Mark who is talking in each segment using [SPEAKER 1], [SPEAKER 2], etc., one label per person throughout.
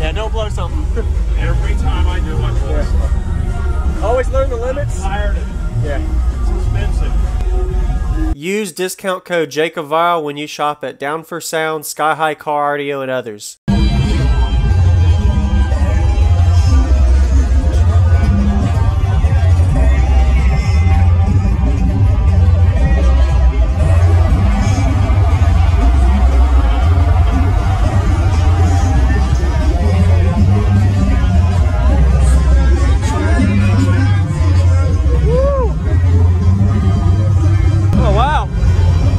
[SPEAKER 1] Yeah, don't blow something.
[SPEAKER 2] Every time I do, I blow something.
[SPEAKER 1] Always learn the limits.
[SPEAKER 2] I'm tired of it.
[SPEAKER 1] Yeah.
[SPEAKER 2] It's expensive.
[SPEAKER 1] Use discount code JACOBVILE when you shop at Down for Sound, Sky High Car Audio, and others.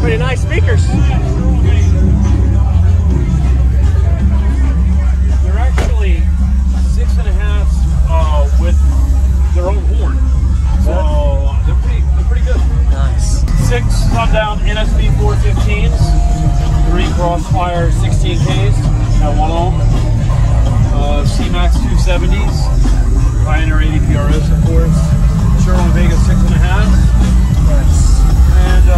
[SPEAKER 1] Pretty nice speakers.
[SPEAKER 2] They're actually 6.5 with their own horn, so they're pretty good.
[SPEAKER 1] Nice.
[SPEAKER 2] 6 sundown NSB 415s, 3 Crossfire 16Ks at 1 ohm, C-Max 270s, Pioneer 80 PRS of course, Sherwin Vega 6.5, and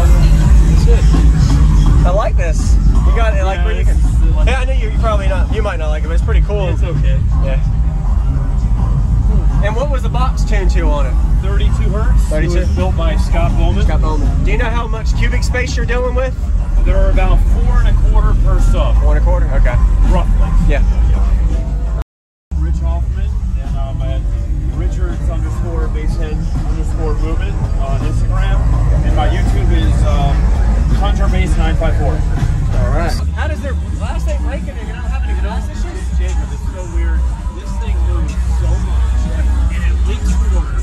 [SPEAKER 1] I like this. You got it like where you can. Yeah, I know you probably not. You might not like it, but it's pretty cool.
[SPEAKER 2] It's okay.
[SPEAKER 1] Yeah. And what was the box tuned to on it?
[SPEAKER 2] 32 hertz.
[SPEAKER 1] 32.
[SPEAKER 2] It was built by Scott Bowman.
[SPEAKER 1] Scott Bowman. Do you know how much cubic space you're dealing with?
[SPEAKER 2] They're about 4 1/4 per sub.
[SPEAKER 1] 4 1/4. Okay.
[SPEAKER 2] Roughly.
[SPEAKER 1] Yeah.
[SPEAKER 2] Rich Hoffman and I'm at Richards_basshead_movement on Instagram, and my YouTube is ContourBass954.
[SPEAKER 1] All right. How does their last name break it? You're not having any noise issues?
[SPEAKER 2] Jacob, it's so weird. This thing moves so much, and it leaks water,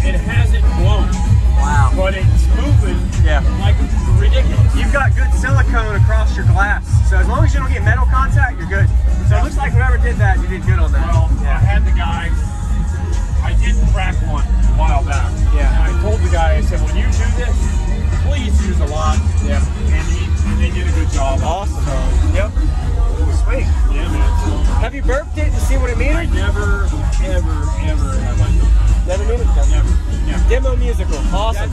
[SPEAKER 2] and it hasn't blown.
[SPEAKER 1] Wow.
[SPEAKER 2] But it's moving like ridiculous.
[SPEAKER 1] You've got good silicone across your glass, so as long as you don't get metal contact, you're good. So it looks like whoever did that, you did good on that.
[SPEAKER 2] Well, I had the guy, I did crack one a while back.
[SPEAKER 1] Yeah.
[SPEAKER 2] And I told the guy, I said, when you do this, please use a lot.
[SPEAKER 1] Yeah.
[SPEAKER 2] And they did a good job.
[SPEAKER 1] Awesome. Yep. Sweet.
[SPEAKER 2] Yeah, man. So,
[SPEAKER 1] have you burped it to see what it means?
[SPEAKER 2] I never, ever have I done that.
[SPEAKER 1] Never mean it?
[SPEAKER 2] Never.
[SPEAKER 1] Demo musical. Awesome.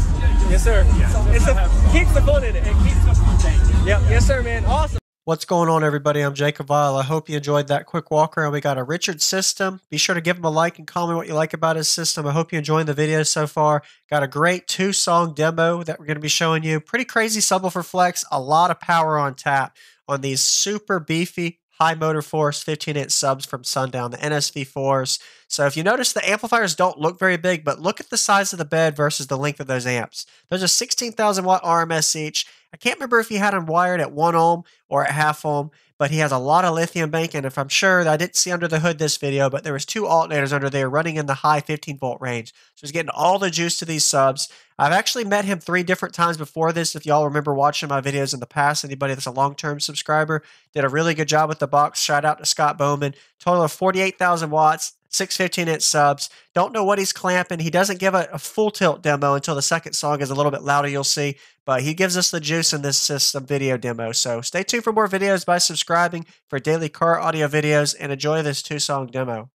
[SPEAKER 1] Yes, sir. Yeah. Keeps the fun in it.
[SPEAKER 2] It keeps the fun thing.
[SPEAKER 1] Yep. Yes, sir, man. Awesome. What's going on, everybody? I'm Jacob Vile. I hope you enjoyed that quick walk around. We got a Richards system. Be sure to give him a like and comment what you like about his system. I hope you're enjoying the video so far. Got a great 2-song demo that we're going to be showing you. Pretty crazy subwoofer flex. A lot of power on tap on these super beefy high motor force 15-inch subs from Sundown, the NSV4s. So if you notice, the amplifiers don't look very big, but look at the size of the bed versus the length of those amps. Those are 16,000 watt RMS each. I can't remember if he had them wired at 1 ohm or at half ohm, but he has a lot of lithium banking. If I'm sure that I didn't see under the hood this video, but there was 2 alternators under there running in the high 15 volt range. So he's getting all the juice to these subs. I've actually met him 3 different times before this. If y'all remember watching my videos in the past, anybody that's a long-term subscriber, did a really good job with the box. Shout out to Scott Bowman. Total of 48,000 watts. 6 15-inch subs. Don't know what he's clamping. He doesn't give a full tilt demo until the second song is a little bit louder, you'll see. But he gives us the juice in this system video demo. So stay tuned for more videos by subscribing for daily car audio videos and enjoy this 2-song demo.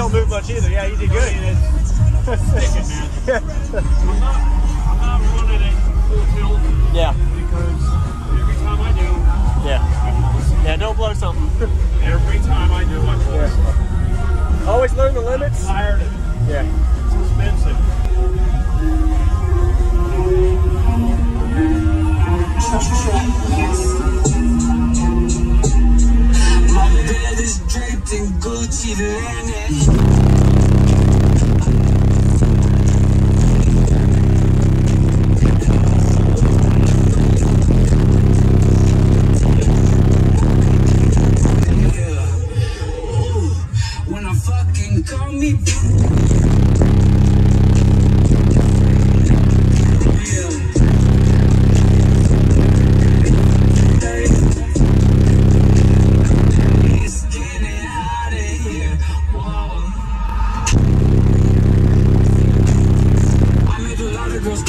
[SPEAKER 1] don't move much either. Yeah, you did good.
[SPEAKER 2] I mean, it's sticking, man. I'm not running it full tilt.
[SPEAKER 1] Yeah.
[SPEAKER 2] Because every time I do,
[SPEAKER 1] Yeah.
[SPEAKER 2] I fall asleep.
[SPEAKER 1] Yeah, don't blow something.
[SPEAKER 2] Every time I do, I fall asleep.
[SPEAKER 1] Always learn the limits.
[SPEAKER 2] I'm tired of it.
[SPEAKER 1] Yeah.
[SPEAKER 2] It's expensive.
[SPEAKER 3] My bed is draped in Gucci linen. When I fucking call me it's getting hot in here. Whoa. I made a lot of girls.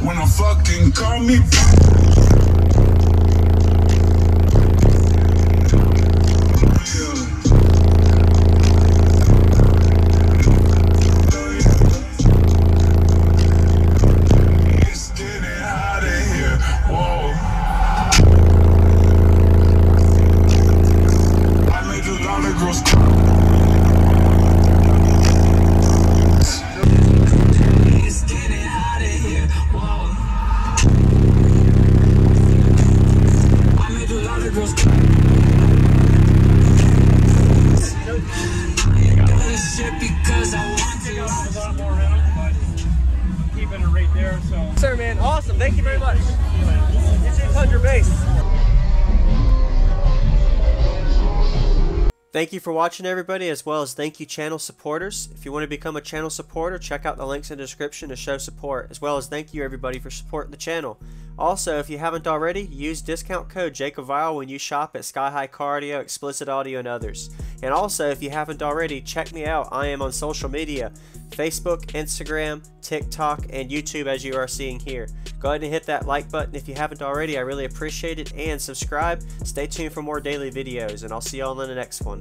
[SPEAKER 3] When I fucking call me it's getting hot in here. Whoa. I made a lot of girls it's getting hot in here. Whoa. I made a lot of girls I ain't doing shit because I want to.
[SPEAKER 2] A lot more in them, but keeping it right there. So,
[SPEAKER 1] Sir, man, awesome. Thank you very much. YouTube 100 base. Thank you for watching, everybody, as well as thank you channel supporters. If you want to become a channel supporter, check out the links in the description to show support, as well as thank you everybody for supporting the channel. Also, if you haven't already, use discount code JakeOfVile when you shop at Sky High Cardio, Explicit Audio, and others. And also, if you haven't already, check me out. I am on social media, Facebook, Instagram, TikTok, and YouTube, as you are seeing here. Go ahead and hit that like button if you haven't already. I really appreciate it. And subscribe. Stay tuned for more daily videos, and I'll see y'all in the next one.